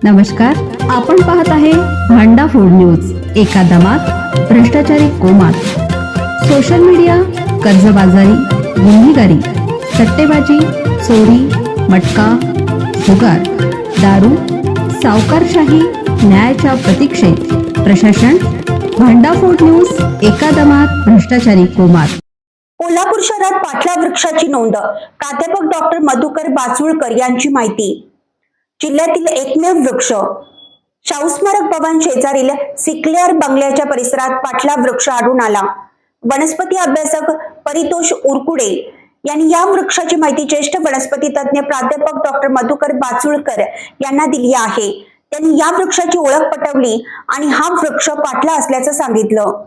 नमस्कार, आपण पाहत आहे भांडा फूड न्यूज. एका दमात भ्रष्टाचारी कोमात. सोशल मीडिया, कर्जबाजारी, गुन्हेगारी, सट्टेबाजी, चोरी, मटका, जुगार, दारू, सावकारशाही, न्यायाच्या प्रतीक्षेत प्रशासन. भांडा फूड न्यूज. एका दमात भ्रष्टाचारी कोमात. कोल्हापूर शहरात पाटला वृक्षाची नोंद. प्राध्यापक डॉक्टर मधुकर बाचुळकर यांची माहिती. जिल्ह्यातील एकमेव वृक्ष. शाहू स्मारक भवन शेजारील सिक्लेअर बंगल्याच्या परिसरात पाटला वृक्ष आढळून आला. वनस्पती अभ्यासक परितोष उरकुडे यांनी या वृक्षाची माहिती ज्येष्ठ वनस्पती तज्ञ प्राध्यापक डॉक्टर मधुकर बाचुळकर यांना दिली आहे. त्यांनी या वृक्षाची ओळख पटवली आणि हा वृक्ष पाटला असल्याचं सांगितलं.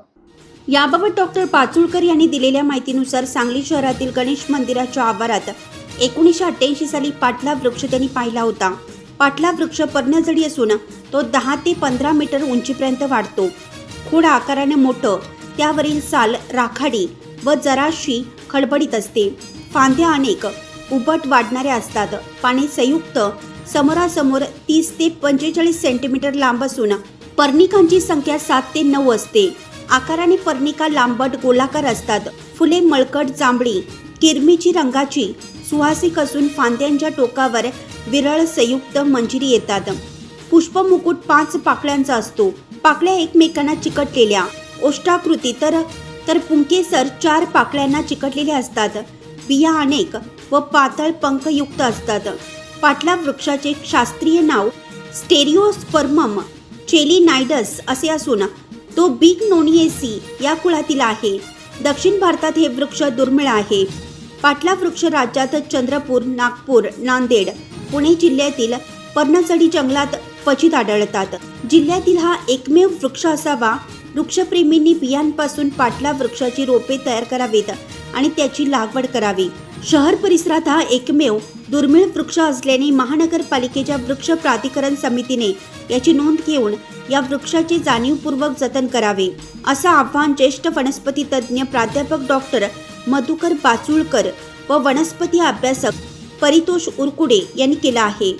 याबाबत डॉक्टर बाचुळकर यांनी दिलेल्या माहितीनुसार सांगली शहरातील गणेश मंदिराच्या आवारात 1988 साली पाटला वृक्ष त्यांनी पाहिला होता. पाटला वृक्ष पर्णजडी असून तो 10 ते 15 मीटर उंचीपर्यंत वाढतो. खोड आकाराने मोठं, त्यावरील साल राखाडी व जराशी खडबडीत असते. फांद्या अनेक उबट वाढणाऱ्या असतात. पाने संयुक्त समोरासमोर 30 ते 45 सेंटीमीटर लांब असून पर्णिकांची संख्या 7 ते 9 असते. आकाराने पर्णिका लांबट गोलाकार असतात. फुले मळकट जांभळी किरमिची रंगाची सुवासिक असून फांद्यांच्या टोकावर विरळ संयुक्त मंजिरी येतात. पुष्पमुकुट 5 पाकळ्यांचा असतो. पाकळ्या एकमेकांना चिकटलेल्या ओष्टाकृती तर पुंकेसर 4 पाकळ्यांना चिकटलेल्या असतात. बिया अनेक व पातळ पंखयुक्त असतात. पाटला वृक्षाचे शास्त्रीय नाव स्टेरिओस्पर्मम चेलिनायडस असे असून तो बिग्नोनिएसी या कुळातील आहे. दक्षिण भारतात हे वृक्ष दुर्मिळ आहे. पाटला वृक्ष राज्यात चंद्रपूर, नागपूर, नांदेड, पुणे जिल्ह्यातील पर्णजडी जंगलात क्वचित आढळतात. जिल्ह्यातील हा एकमेव वृक्ष असावा. वृक्षप्रेमींनी बियांपासून पाटला वृक्षाची रोपे तयार करावीत आणि त्याची लागवड करावी. शहर परिसरात हा एकमेव दुर्मिळ वृक्ष असल्याने महानगरपालिकेच्या वृक्ष प्राधिकरण समितीने याची नोंद घेऊन या वृक्षाचे जाणीवपूर्वक जतन करावे, असं आवाहन ज्येष्ठ वनस्पती तज्ञ प्राध्यापक डॉक्टर मधुकर बाचुळकर व वनस्पती अभ्यासक परितोष उरकुडे यांनी केलं आहे.